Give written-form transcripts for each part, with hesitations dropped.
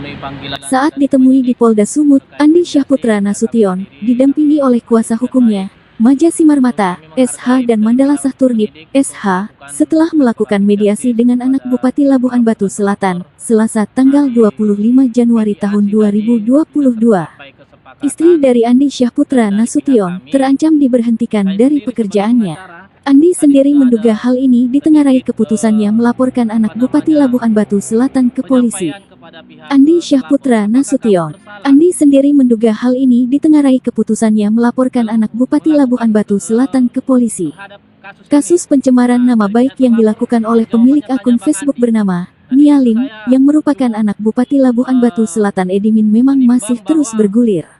memenuhi panggilan. Saat ditemui di Polda Sumut, Andi Syahputra Nasution didampingi oleh kuasa hukumnya, Maja Simarmata, SH dan Mandala Sahturnip, SH, setelah melakukan mediasi dengan anak Bupati Labuhan Batu Selatan, Selasa tanggal 25 Januari tahun 2022. Istri dari Andi Syahputra Nasution terancam diberhentikan dari pekerjaannya. Andi sendiri menduga hal ini ditengarai keputusannya melaporkan anak Bupati Labuhan Batu Selatan ke polisi. Andi Syahputra Nasution. Andi sendiri menduga hal ini ditengarai keputusannya melaporkan anak Bupati Labuhan Batu Selatan ke polisi. Kasus pencemaran nama baik yang dilakukan oleh pemilik akun Facebook bernama Nia Lim, yang merupakan anak Bupati Labuhan Batu Selatan Edimin memang masih terus bergulir.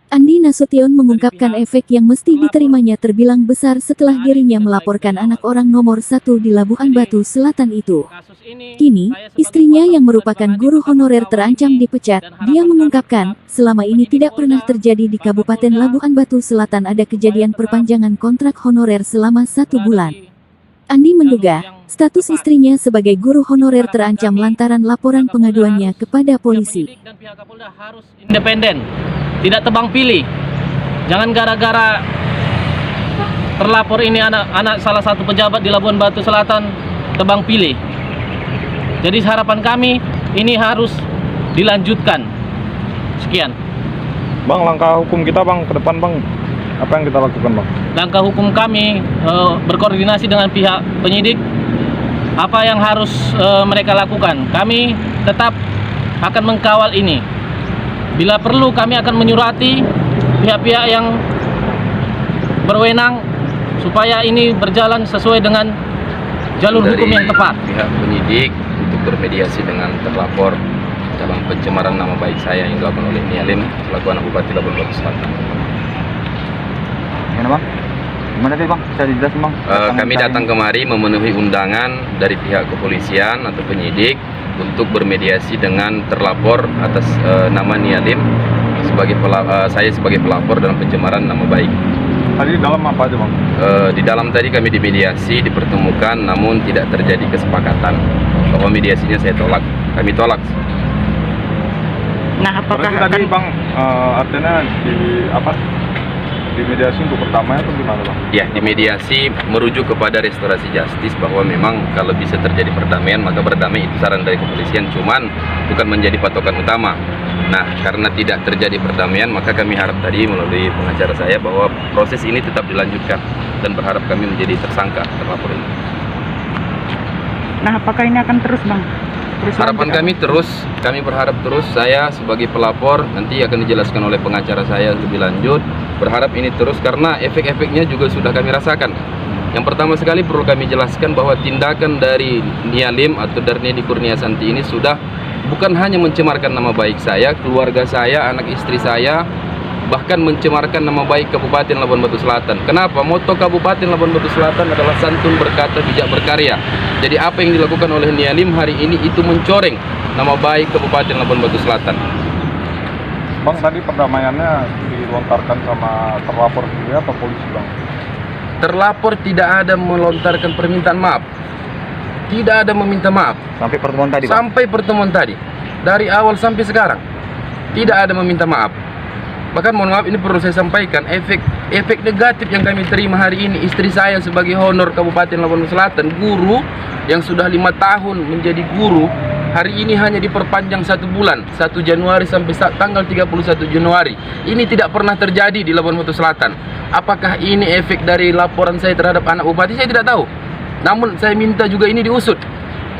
Andi Nasution mengungkapkan efek yang mesti diterimanya terbilang besar setelah dirinya melaporkan anak orang nomor 1 di Labuhan Batu Selatan itu. Kini, istrinya yang merupakan guru honorer terancam dipecat. Dia mengungkapkan, selama ini tidak pernah terjadi di Kabupaten Labuhan Batu Selatan ada kejadian perpanjangan kontrak honorer selama 1 bulan. Andi menduga, status istrinya sebagai guru honorer terancam lantaran laporan pengaduannya kepada polisi. Independen, tidak tebang pilih. Jangan gara-gara terlapor ini anak salah satu pejabat di Labuhan Batu Selatan tebang pilih. Jadi harapan kami ini harus dilanjutkan. Sekian. Bang, langkah hukum kita bang ke depan bang, apa yang kita lakukan bang? Langkah hukum kami berkoordinasi dengan pihak penyidik. Apa yang harus mereka lakukan? Kami tetap akan mengkawal ini. Bila perlu kami akan menyurati pihak-pihak yang berwenang supaya ini berjalan sesuai dengan jalur hukum yang tepat. Pihak penyidik untuk bermediasi dengan terlapor dalam pencemaran nama baik saya yang dilakukan oleh Nia Lim selaku anak Bupati Labuhan Batu Selatan. Gimana bang? Gimana tadi bang? Bisa dijelasin bang? Kami datang kemari memenuhi undangan dari pihak kepolisian atau penyidik untuk bermediasi dengan terlapor atas nama Nia Lim saya sebagai pelapor dalam pencemaran nama baik. Tadi di dalam apa aja bang? Di dalam tadi kami dimediasi, dipertemukan, namun tidak terjadi kesepakatan bahwa mediasinya saya tolak. Kami tolak. Nah, apakah tadi bang artinya di mediasi untuk pertamanya atau gimana bang? Ya, di mediasi merujuk kepada restorasi justice bahwa memang kalau bisa terjadi perdamaian maka berdamai, itu saran dari kepolisian, cuman bukan menjadi patokan utama. Nah, karena tidak terjadi perdamaian maka kami harap tadi melalui pengacara saya bahwa proses ini tetap dilanjutkan dan berharap kami menjadi tersangka terlapor ini. Nah, apakah ini akan terus bang? Harapan kami terus, kami berharap terus. Saya sebagai pelapor nanti akan dijelaskan oleh pengacara saya lebih lanjut. Berharap ini terus karena efek-efeknya juga sudah kami rasakan. Yang pertama sekali perlu kami jelaskan bahwa tindakan dari Nia Lim atau Darnedi Kurniasanti ini sudah bukan hanya mencemarkan nama baik saya, keluarga saya, anak istri saya, bahkan mencemarkan nama baik Kabupaten Labuhan Batu Selatan. Kenapa? Moto Kabupaten Labuhan Batu Selatan adalah santun berkata, bijak berkarya. Jadi apa yang dilakukan oleh Nia Lim hari ini itu mencoreng nama baik Kabupaten Labuhan Batu Selatan. Bang, tadi perdamaiannya dilontarkan sama terlapor sendiri atau polisi bang? Terlapor tidak ada melontarkan permintaan maaf. Tidak ada meminta maaf. Sampai pertemuan tadi bang? Sampai pertemuan tadi. Dari awal sampai sekarang. Tidak ada meminta maaf. Bahkan mohon maaf ini perlu saya sampaikan, efek negatif yang kami terima hari ini, istri saya sebagai honor Kabupaten Labuhan Batu Selatan, guru yang sudah 5 tahun menjadi guru, hari ini hanya diperpanjang 1 bulan, 1 Januari sampai tanggal 31 Januari. Ini tidak pernah terjadi di Labuhan Batu Selatan. Apakah ini efek dari laporan saya terhadap anak bupati? Saya tidak tahu. Namun saya minta juga ini diusut.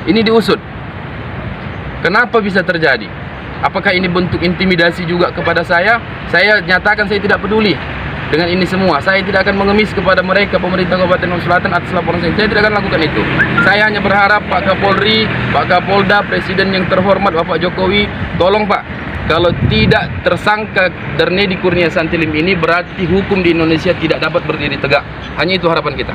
Ini diusut. Kenapa bisa terjadi? Apakah ini bentuk intimidasi juga kepada saya? Saya nyatakan saya tidak peduli dengan ini semua. Saya tidak akan mengemis kepada mereka, pemerintah Kabupaten Labuhan Selatan atas laporan saya. Saya tidak akan lakukan itu. Saya hanya berharap Pak Kapolri, Pak Kapolda, Presiden yang terhormat Bapak Jokowi, tolong Pak, kalau tidak tersangka Darnedi Kurniasanti Lim ini berarti hukum di Indonesia tidak dapat berdiri tegak. Hanya itu harapan kita.